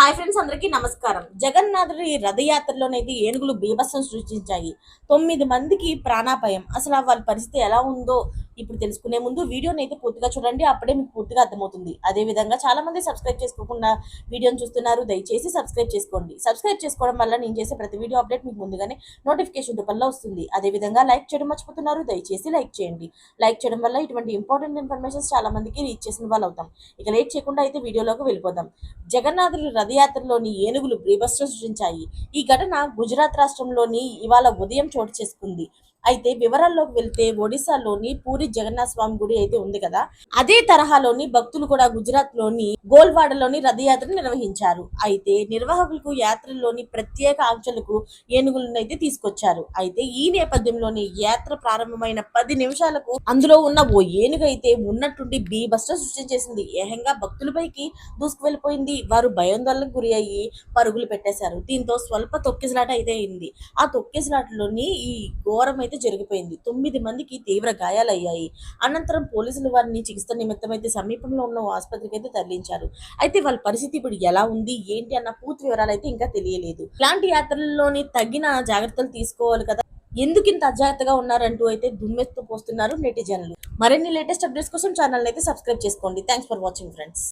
Hi friends, అందరికీ నమస్కారం. జగన్నాథుడి రథయాత్రలోనైతే ఏనుగులు బీభత్సం సృష్టించాయి. 9 మందికి ప్రాణాపాయం. అసలు వాళ్ళ పరిస్థితి ఎలా ఉందో ఇప్పుడు తెలుసుకునే ముందు వీడియోని అయితే పూర్తిగా చూడండి. అప్పుడే మీకు పూర్తిగా అర్థమవుతుంది. అదే విధంగా చాలా మంది సబ్స్క్రైబ్ చేసుకోకుండా వీడియోని చూస్తున్నారు. దయచేసి సబ్స్క్రైబ్ చేసుకోండి. సబ్స్క్రైబ్ చేసుకోవడం వల్ల నేను చేసే ప్రతి వీడియో అప్డేట్ మీకు ముందుగానే నోటిఫికేషన్ రూపంలో వస్తుంది. అదే విధంగా లైక్ చేయడం మర్చిపోతున్నారు. దయచేసి లైక్ చేయండి. లైక్ చేయడం వల్ల ఇటువంటి ఇంపార్టెంట్ ఇన్ఫర్మేషన్స్ చాలా మందికి రీచ్ చేసిన వాళ్ళు అవుతాం. ఇక లేట్ చేయకుండా అయితే వీడియోలోకి వెళ్ళిపోదాం. జగన్నాథుడి రథయాత్రలోని ఏనుగులు బీభత్సం సృష్టించాయి. ఈ ఘటన గుజరాత్ రాష్ట్రంలోని ఇవాళ ఉదయం చోటు చేసుకుంది. అయితే వివరాల్లోకి వెళ్తే ఒడిశాలోని పూరి జగన్నాథ స్వామి గుడి అయితే ఉంది కదా, అదే తరహాలోని భక్తులు కూడా గుజరాత్ లోని గోల్వాడలోని రథయాత్ర నిర్వహించారు. అయితే నిర్వాహకులకు యాత్రలోని ప్రత్యేక ఆంక్షలకు ఏనుగులను అయితే తీసుకొచ్చారు. అయితే ఈ నేపథ్యంలోని యాత్ర ప్రారంభమైన 10 నిమిషాలకు అందులో ఉన్న ఓ ఏనుగు అయితే ఉన్నట్టుండి బీభత్సం సృష్టించేసింది. ఏకంగా భక్తులపైకి దూసుకు వెళ్ళిపోయింది. వారు భయాందోళనకు గురి అయ్యి పరుగులు పెట్టేశారు. దీంతో స్వల్ప తొక్కిసలాట అయితే అయింది. ఆ తొక్కిసలాటలోని ఈ ఘోరం అయితే జరిగిపోయింది. 9 మందికి తీవ్ర గాయాలయ్యాయి. అనంతరం పోలీసులు వారిని చికిత్స నిమిత్తం అయితే సమీపంలో ఉన్న ఆసుపత్రికి అయితే తరలించారు. అయితే వాళ్ళ పరిస్థితి ఇప్పుడు ఎలా ఉంది ఏంటి అన్న పూర్తి వివరాలు అయితే ఇంకా తెలియలేదు. ఇలాంటి యాత్రల్లోని తగిన జాగ్రత్తలు తీసుకోవాలి కదా, ఎందుకు ఇంత అజాగ్రత్తగా ఉన్నారంటూ అయితే దుమ్మెత్తు పోస్తున్నారు నెటిజన్లు. మరిన్ని లేటెస్ట్ అప్డేట్స్ కోసం ఛానల్ అయితే సబ్స్క్రైబ్ చేసుకోండి. Thanks for watching friends.